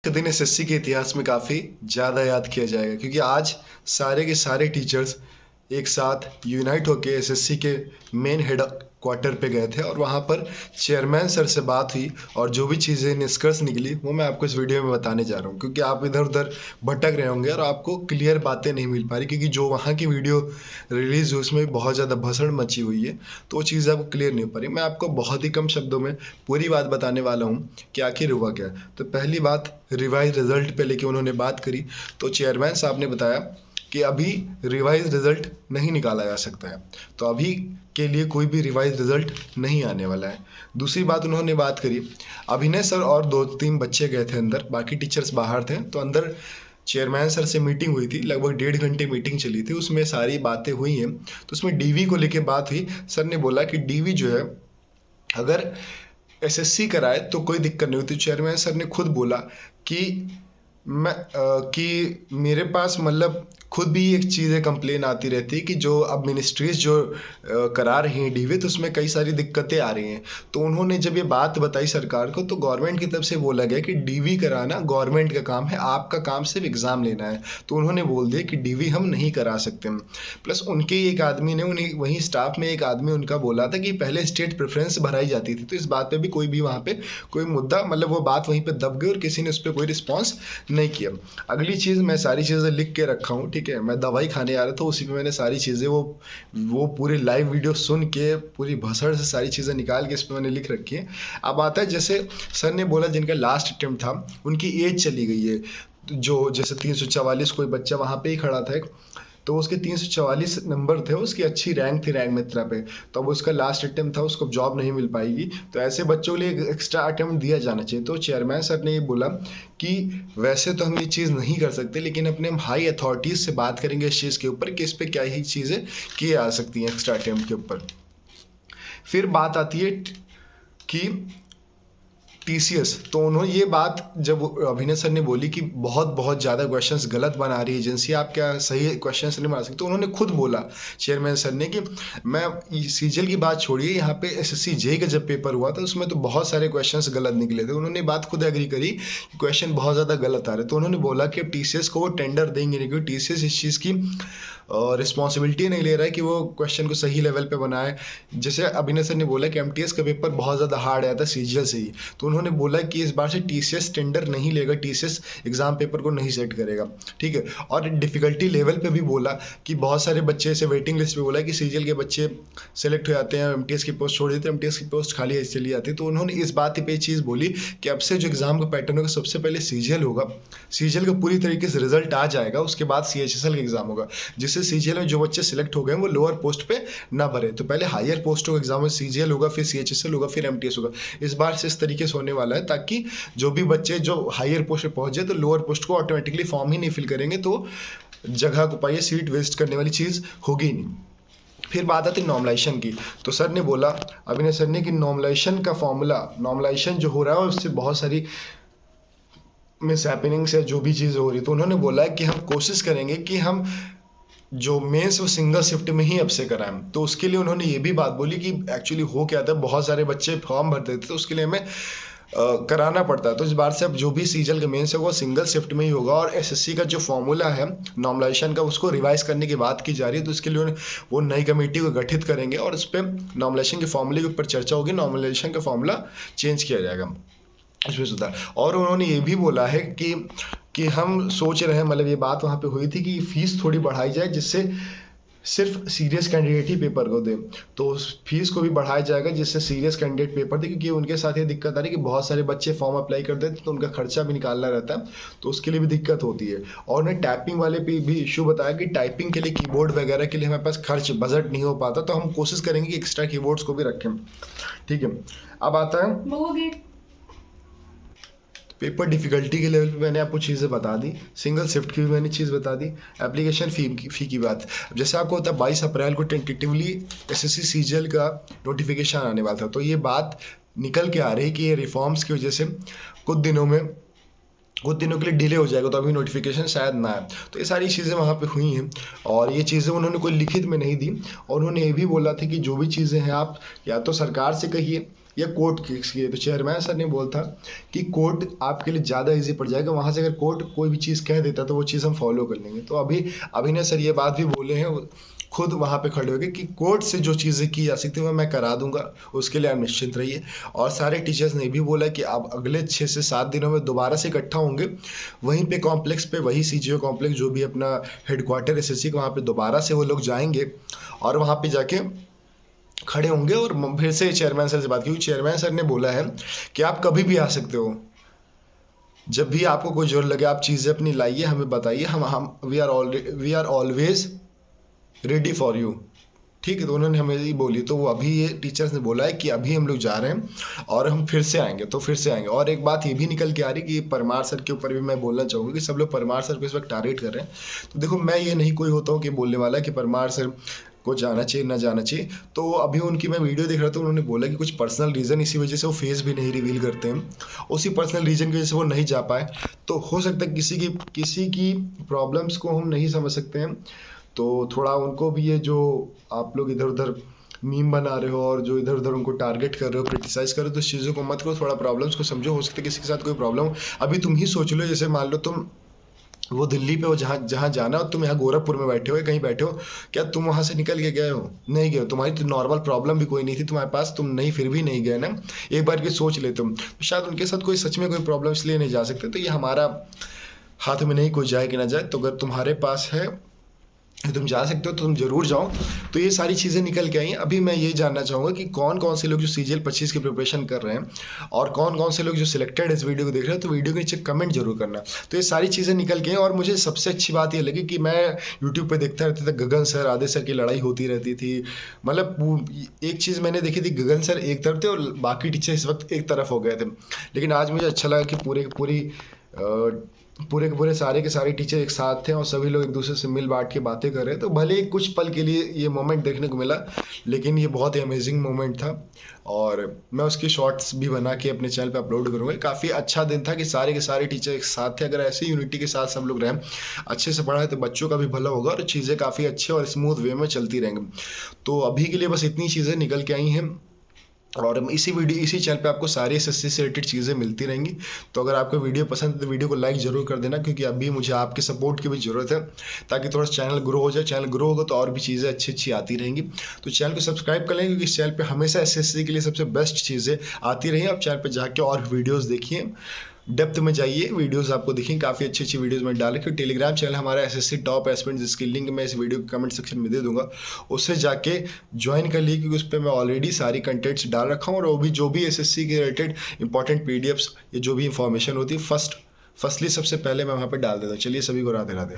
का दिन एसएससी के इतिहास में काफ़ी ज़्यादा याद किया जाएगा क्योंकि आज सारे के सारे टीचर्स एक साथ यूनाइट होकर एसएससी के मेन हेड क्वार्टर पे गए थे और वहाँ पर चेयरमैन सर से बात हुई और जो भी चीज़ें निष्कर्ष निकली वो मैं आपको इस वीडियो में बताने जा रहा हूँ क्योंकि आप इधर उधर भटक रहे होंगे और आपको क्लियर बातें नहीं मिल पा रही क्योंकि जो वहाँ की वीडियो रिलीज़ हुई उसमें बहुत ज़्यादा भसड़ मची हुई है, तो वो चीज़ आपको क्लियर नहीं हो पा रही। मैं आपको बहुत ही कम शब्दों में पूरी बात बताने वाला हूँ कि आखिर हुआ क्या। तो पहली बात, रिवाइज रिजल्ट पे लेके उन्होंने बात करी तो चेयरमैन साहब ने बताया कि अभी रिवाइज रिजल्ट नहीं निकाला जा सकता है, तो अभी के लिए कोई भी रिवाइज रिजल्ट नहीं आने वाला है। दूसरी बात उन्होंने बात करी, अभिनय सर और 2-3 बच्चे गए थे अंदर, बाकी टीचर्स बाहर थे, तो अंदर चेयरमैन सर से मीटिंग हुई थी, लगभग 1.5 घंटे मीटिंग चली थी, उसमें सारी बातें हुई हैं। तो उसमें डीवी को लेके बात हुई। सर ने बोला कि डीवी जो है अगर एसएससी कराए तो कोई दिक्कत नहीं होती। चेयरमैन सर ने खुद बोला कि कि मेरे पास मतलब खुद भी एक चीज़ें कंप्लेन आती रहती है कि जो अब मिनिस्ट्रीज जो करा रही हैं डीवी, तो उसमें कई सारी दिक्कतें आ रही हैं। तो उन्होंने जब ये बात बताई सरकार को तो गवर्नमेंट की तरफ से बोला गया कि डीवी कराना गवर्नमेंट का काम है, आपका काम सिर्फ एग्ज़ाम लेना है। तो उन्होंने बोल दिया कि डीवी हम नहीं करा सकते। प्लस उनके ही एक आदमी ने उन्हें वहीं स्टाफ में एक आदमी उनका बोला था कि पहले स्टेट प्रेफरेंस भराई जाती थी, तो इस बात पे भी कोई भी वहाँ पे कोई मुद्दा मतलब वो बात वहीं पे दब गई और किसी ने उस पर कोई रिस्पॉन्स नहीं किया। अगली चीज़, मैं सारी चीज़ें लिख के रखा हूँ, ठीक है। मैं दवाई खाने आ रहा था, उसी पे मैंने सारी चीज़ें वो पूरी लाइव वीडियो सुन के पूरी भसड़ से सारी चीज़ें निकाल के इस पर मैंने लिख रखी है। अब आता है जैसे सर ने बोला जिनका लास्ट अटेम्प्ट था उनकी एज चली गई है, जो जैसे 344 कोई बच्चा वहाँ पे ही खड़ा था एक, तो उसके 344 नंबर थे, उसकी अच्छी रैंक थी रैंक मित्रा पे, तो अब उसका लास्ट अटेम्प्ट था, उसको जॉब नहीं मिल पाएगी, तो ऐसे बच्चों के लिए एक एक्स्ट्रा अटेम्प्ट दिया जाना चाहिए। तो चेयरमैन सर ने ये बोला कि वैसे तो हम ये चीज़ नहीं कर सकते, लेकिन अपने हम हाई अथॉरिटीज़ से बात करेंगे इस चीज़ के ऊपर कि इस पर क्या ही चीज़ें की जा सकती हैं एक्स्ट्रा अटेम्प्ट के ऊपर। फिर बात आती है कि टीसीएस, तो उन्होंने ये बात जब अभिनय सर ने बोली कि बहुत बहुत ज़्यादा क्वेश्चंस गलत बना रही है एजेंसी, आप क्या सही क्वेश्चंस नहीं बना सकते, तो उन्होंने खुद बोला चेयरमैन सर ने कि मैं सीजीएल की बात छोड़िए, यहाँ पे एसएससी जेई का जब पेपर हुआ था उसमें तो बहुत सारे क्वेश्चंस गलत निकले थे। उन्होंने बात खुद एग्री करी कि क्वेश्चन बहुत ज़्यादा गलत आ रहे, तो उन्होंने बोला कि अब टीसीएस को वो टेंडर देंगे नहीं, क्योंकि टीसीएस इस चीज़ की रिस्पॉन्सिबिलिटी नहीं ले रहा है कि वो क्वेश्चन को सही लेवल पे बनाए। जैसे अभिनय सर ने बोला कि एमटीएस का पेपर बहुत ज़्यादा हार्ड आया था सीजीएल से ही, तो उन्होंने बोला कि इस बार से टीसीएस टेंडर नहीं लेगा, टीसीएस एग्ज़ाम पेपर को नहीं सेट करेगा, ठीक है। और डिफ़िकल्टी लेवल पे भी बोला कि बहुत सारे बच्चे ऐसे वेटिंग लिस्ट पे बोला कि सीजीएल के बच्चे सेलेक्ट हो जाते हैं, एमटीएस की पोस्ट छोड़ देते हैं, एमटीएस की पोस्ट खाली चली जाती है। तो उन्होंने इस बात पे चीज़ बोली कि अब से जो एग्ज़ाम का पैटर्न होगा सबसे पहले सीजीएल होगा, सीजीएल का पूरी तरीके से रिजल्ट आ जाएगा, उसके बाद सीएचएसएल का एग्ज़ाम होगा, जिससे सीजीएल में जो बच्चे सिलेक्ट हो गए वो लोअर पोस्ट पे ना भरे। तो पहले हायर पोस्टों का एग्जाम में सीजीएल होगा, फिर सीएचएसएल होगा, फिर एमटीएस होगा। इस बार से इस तरीके से होने वाला है ताकि जो भी बच्चे जो हायर पोस्ट पे पहुंच जाए तो लोअर पोस्ट को ऑटोमेटिकली फॉर्म ही नहीं फिल करेंगे, तो जगह को पाइए, सीट वेस्ट करने वाली चीज़ होगी नहीं। फिर बात आती नॉर्मलाइजेशन की, तो सर ने बोला, अभिनय सर ने, कि नॉर्मलाइजेशन का फॉर्मूला, नॉर्मलाइजेशन जो हो रहा है उससे बहुत सारी मिस हैपनिंग्स है, जो भी चीज़ हो रही है, तो उन्होंने बोला कि हम कोशिश करेंगे कि हम जो मेंस वो सिंगल शिफ्ट में ही अब से कराएं। तो उसके लिए उन्होंने ये भी बात बोली कि एक्चुअली हो क्या था, बहुत सारे बच्चे फॉर्म भरते थे तो उसके लिए हमें कराना पड़ता है, तो इस बार से अब जो भी सीजीएल का मेंस है वो सिंगल शिफ्ट में ही होगा। और एसएससी का जो फॉर्मूला है नॉर्मलाइजेशन का उसको रिवाइज करने की बात की जा रही है, तो इसके लिए वो नई कमेटी को गठित करेंगे और उस पर नॉर्मलाइजेशन के फॉर्मूले के ऊपर चर्चा होगी, नॉर्मलाइजेशन का फॉर्मूला चेंज किया जाएगा, इसमें सुधार। और उन्होंने ये भी बोला है कि हम सोच रहे हैं, मतलब ये बात वहाँ पे हुई थी कि फीस थोड़ी बढ़ाई जाए जिससे सिर्फ सीरियस कैंडिडेट ही पेपर को दे, तो उस फीस को भी बढ़ाया जाएगा जिससे सीरियस कैंडिडेट पेपर दे, क्योंकि उनके साथ ये दिक्कत आ रही है कि बहुत सारे बच्चे फॉर्म अप्लाई कर देते तो उनका खर्चा भी निकालना रहता है, तो उसके लिए भी दिक्कत होती है। और उन्हें टाइपिंग वाले पे भी इशू बताया कि टाइपिंग के लिए कीबोर्ड वगैरह के लिए हमारे पास खर्च बजट नहीं हो पाता, तो हम कोशिश करेंगे कि एक्स्ट्रा कीबोर्ड्स को भी रखें, ठीक है। अब आता है पेपर डिफ़िकल्टी के लेवल पे, मैंने आपको चीज़ें बता दी, सिंगल शिफ्ट की भी मैंने चीज़ बता दी, एप्लीकेशन फ़ी की बात। अब जैसे आपको होता है 22 अप्रैल को टेंटेटिवली एसएससी सीजीएल का नोटिफिकेशन आने वाला था, तो ये बात निकल के आ रही है कि ये रिफॉर्म्स की वजह से कुछ दिनों के लिए डिले हो जाएगा, तो अभी नोटिफिकेशन शायद ना आए। तो ये सारी चीज़ें वहाँ पे हुई हैं और ये चीज़ें उन्होंने कोई लिखित में नहीं दी, और उन्होंने ये भी बोला था कि जो भी चीज़ें हैं आप या तो सरकार से कहिए या कोर्ट केस की है, तो चेयरमैन सर ने बोला था कि कोर्ट आपके लिए ज़्यादा इजी पड़ जाएगा, वहाँ से अगर कोर्ट कोई भी चीज़ कह देता तो वो चीज़ हम फॉलो कर लेंगे। तो अभी ने सर ये बात भी बोले हैं खुद वहाँ पे खड़े हो गए कि कोर्ट से जो चीज़ें की जा सकती है वो मैं करा दूंगा, उसके लिए आप निश्चिंत रहिए। और सारे टीचर्स ने भी बोला कि आप अगले 6 से 7 दिनों में दोबारा से इकट्ठा होंगे वहीं पे कॉम्प्लेक्स पे, वही सीजीओ कॉम्प्लेक्स जो भी अपना हेडक्वार्टर एसएससी का, वहाँ पे दोबारा से वो लोग जाएंगे और वहाँ पे जाके खड़े होंगे और फिर से चेयरमैन सर से बात, क्योंकि चेयरमैन सर ने बोला है कि आप कभी भी आ सकते हो, जब भी आपको कोई जरूरत लगे आप चीज़ें अपनी लाइए, हमें बताइए, हम we are always ready for you. ठीक है, तो उन्होंने हमें ये बोली, तो वो अभी ये टीचर्स ने बोला है कि अभी हम लोग जा रहे हैं और हम फिर से आएंगे, तो फिर से आएंगे। और एक बात ये भी निकल के आ रही कि परमार सर के ऊपर भी मैं बोलना चाहूँगा कि सब लोग परमार सर को इस वक्त टारगेट कर रहे हैं। तो देखो, मैं ये नहीं कोई होता हूँ कि बोलने वाला कि परमार सर को जाना चाहिए ना जाना चाहिए। तो अभी उनकी मैं वीडियो देख रहा था, उन्होंने बोला कि कुछ पर्सनल रीज़न इसी वजह से वो फेस भी नहीं रिवील करते हैं, उसी पर्सनल रीज़न की वजह से वो नहीं जा पाए। तो हो सकता है किसी की प्रॉब्लम्स को हम नहीं समझ सकते हैं, तो थोड़ा उनको भी ये जो आप लोग इधर उधर मीम बना रहे हो और जो इधर उधर उनको टारगेट कर रहे हो, क्रिटिसाइज़ कर रहे हो, तो इस चीज़ों को मत करो, थोड़ा प्रॉब्लम्स को समझो। हो सकता है किसी के साथ कोई प्रॉब्लम हो। अभी तुम ही सोच लो, जैसे मान लो तुम वो दिल्ली पे हो, जहाँ जहाँ जाना हो, तुम यहाँ गोरखपुर में बैठे हो या कहीं बैठे हो, क्या तुम वहाँ से निकल के गए हो? नहीं गए हो। तुम्हारी तो नॉर्मल प्रॉब्लम भी कोई नहीं थी तुम्हारे पास, तुम नहीं फिर भी नहीं गए ना। एक बार की सोच ले तुम, तो शायद उनके साथ कोई सच में कोई प्रॉब्लम इसलिए नहीं जा सकते। तो ये हमारा हाथ में नहीं, कोई जाए कि ना जाए। तो अगर तुम्हारे पास है, तुम जा सकते हो तो तुम जरूर जाओ। तो ये सारी चीज़ें निकल के आई। अभी मैं ये जानना चाहूँगा कि कौन कौन से लोग जो CGL 25 की प्रिपरेशन कर रहे हैं और कौन कौन से लोग जो सिलेक्टेड इस वीडियो को देख रहे हैं, तो वीडियो के नीचे कमेंट जरूर करना। तो ये सारी चीज़ें निकल के आई और मुझे सबसे अच्छी बात ये लगी कि मैं यूट्यूब पे देखता रहता था, गगन सर आधे सर की लड़ाई होती रहती थी। मतलब एक चीज़ मैंने देखी थी, गगन सर एक तरफ थे और बाकी टीचर इस वक्त एक तरफ हो गए थे। लेकिन आज मुझे अच्छा लगा कि पूरे के पूरे सारे के सारे टीचर एक साथ थे और सभी लोग एक दूसरे से मिल बांट के बातें कर रहे हैं। तो भले ही कुछ पल के लिए ये मोमेंट देखने को मिला, लेकिन ये बहुत ही अमेजिंग मोमेंट था और मैं उसकी शॉर्ट्स भी बना के अपने चैनल पे अपलोड करूँगा। काफ़ी अच्छा दिन था कि सारे के सारे टीचर एक साथ थे। अगर ऐसे यूनिटी के साथ सब लोग रहें, अच्छे से पढ़ाएं, तो बच्चों का भी भला होगा और चीज़ें काफ़ी अच्छे और स्मूथ वे में चलती रहेंगी। तो अभी के लिए बस इतनी चीज़ें निकल के आई हैं और इसी चैनल पे आपको सारी एसएससी से रिलेटेड चीज़ें मिलती रहेंगी। तो अगर आपको वीडियो पसंद है तो वीडियो को लाइक ज़रूर कर देना, क्योंकि अभी मुझे आपके सपोर्ट की भी ज़रूरत है, ताकि थोड़ा चैनल ग्रो हो जाए। चैनल ग्रो होगा तो और भी चीज़ें अच्छी अच्छी आती रहेंगी। तो चैनल को सब्सक्राइब कर लें, क्योंकि इस चैनल पर हमेशा एसएससी के लिए सबसे बेस्ट चीज़ें आती रही। आप चैनल पर जाके और वीडियोज़ देखिए, डेप्थ में जाइए, वीडियोस आपको दिखेंगे, काफ़ी अच्छी अच्छी वीडियोस मैं डाल रखी हूँ। टेलीग्राम चैनल हमारा एसएससी टॉप एस्पिरेंट्स, जिसकी लिंक मैं इस वीडियो के कमेंट सेक्शन में दे दूंगा, उससे जाके ज्वाइन कर लिए, क्योंकि उस पर मैं ऑलरेडी सारी कंटेंट्स डाल रखा हूँ और वो भी जो भी एसएससी के रिलेटेड इंपॉर्टेंट PDFs या जो भी इंफॉर्मेशन होती है फर्स्टली सबसे पहले मैं वहाँ पर डाल देता हूँ। चलिए, सभी को राधे राधे।